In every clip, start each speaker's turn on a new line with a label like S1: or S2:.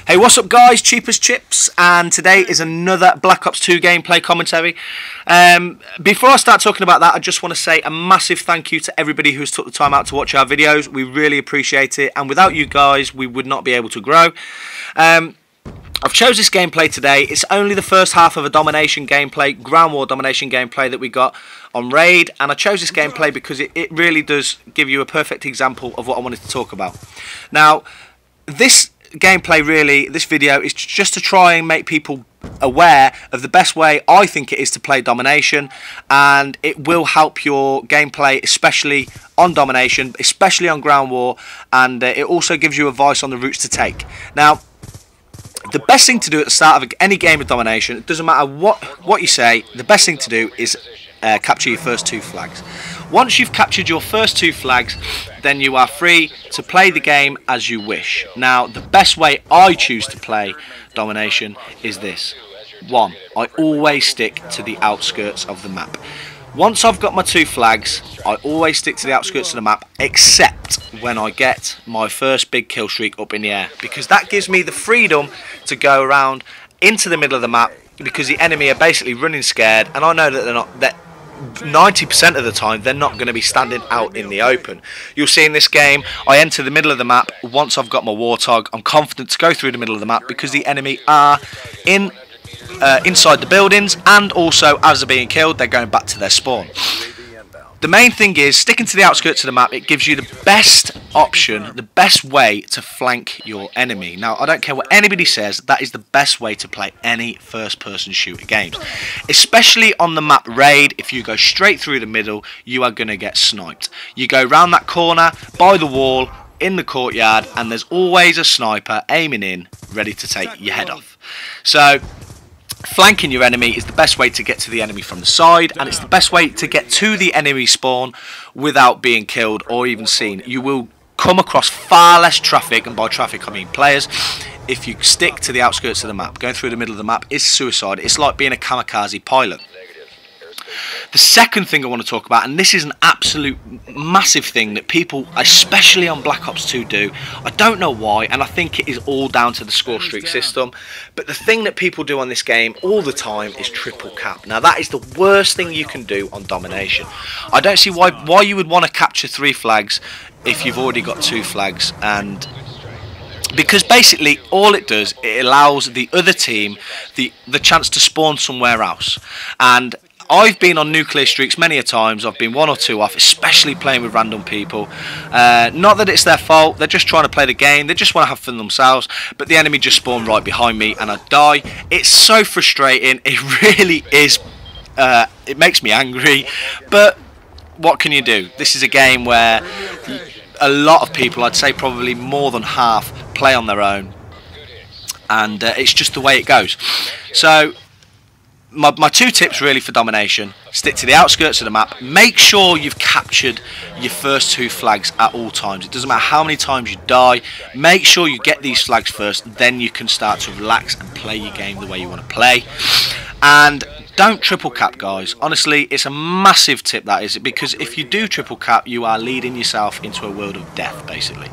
S1: Hey, what's up guys, Cheap as Chips, and today is another Black Ops 2 gameplay commentary. Before I start talking about that, I just want to say a massive thank you to everybody who's took the time out to watch our videos. We really appreciate it, and without you guys we would not be able to grow. I've chose this gameplay today. It's only the first half of a domination gameplay, ground war domination gameplay that we got on Raid, and I chose this gameplay because it really does give you a perfect example of what I wanted to talk about. Now, this gameplay really, this video is just to try and make people aware of the best way I think it is to play domination, and it will help your gameplay, especially on domination, especially on ground war, and it also gives you advice on the routes to take. Now, the best thing to do at the start of any game of domination, it doesn't matter what you say, the best thing to do is capture your first 2 flags. Once you've captured your first 2 flags, then you are free to play the game as you wish. Now, the best way I choose to play domination is this. 1, I always stick to the outskirts of the map. Once I've got my 2 flags, I always stick to the outskirts of the map, except when I get my first big kill streak up in the air, because that gives me the freedom to go around into the middle of the map, because the enemy are basically running scared, and I know that they're not, that 90% of the time they're not going to be standing out in the open. You'll see in this game I enter the middle of the map. Once I've got my Warthog, I'm confident to go through the middle of the map, because the enemy are inside the buildings, and also as they're being killed they're going back to their spawn. The main thing is sticking to the outskirts of the map. It gives you the best option, the best way to flank your enemy. Now, I don't care what anybody says, that is the best way to play any first person shooter games, especially on the map Raid. If you go straight through the middle, you are going to get sniped. You go round that corner by the wall in the courtyard, and there's always a sniper aiming in, ready to take your head off. So flanking your enemy is the best way to get to the enemy from the side, and it's the best way to get to the enemy spawn without being killed or even seen. You will come across far less traffic, and by traffic I mean players, if you stick to the outskirts of the map. Going through the middle of the map is suicide. It's like being a kamikaze pilot. The second thing I want to talk about, and this is an absolute massive thing that people, especially on Black Ops 2, do. I don't know why, and I think it is all down to the score streak system, but the thing that people do on this game all the time is triple cap. Now, that is the worst thing you can do on domination. I don't see why you would want to capture 3 flags if you've already got 2 flags, and because basically all it does, it allows the other team the chance to spawn somewhere else. And I've been on nuclear streaks many a times. I've been 1 or 2 off, especially playing with random people. Not that it's their fault, they're just trying to play the game, they just want to have fun themselves, but the enemy just spawned right behind me and I die. It's so frustrating, it really is. It makes me angry, but what can you do? This is a game where a lot of people, I'd say probably more than half, play on their own, and it's just the way it goes. So my 2 tips really for domination: stick to the outskirts of the map, make sure you've captured your first 2 flags at all times. It doesn't matter how many times you die, make sure you get these flags first, then you can start to relax and play your game the way you want to play. And don't triple cap, guys. Honestly, it's a massive tip, that is, because if you do triple cap, you are leading yourself into a world of death, basically.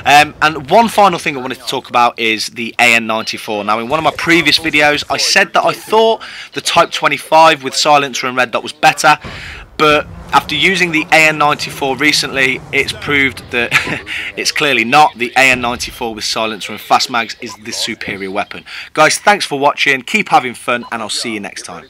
S1: And one final thing I wanted to talk about is the AN-94. Now, in one of my previous videos, I said that I thought the Type 25 with silencer and red dot was better, but after using the AN-94 recently, it's proved that it's clearly not. The AN-94 with silencer and fast mags is the superior weapon. Guys, thanks for watching, keep having fun, and I'll see you next time.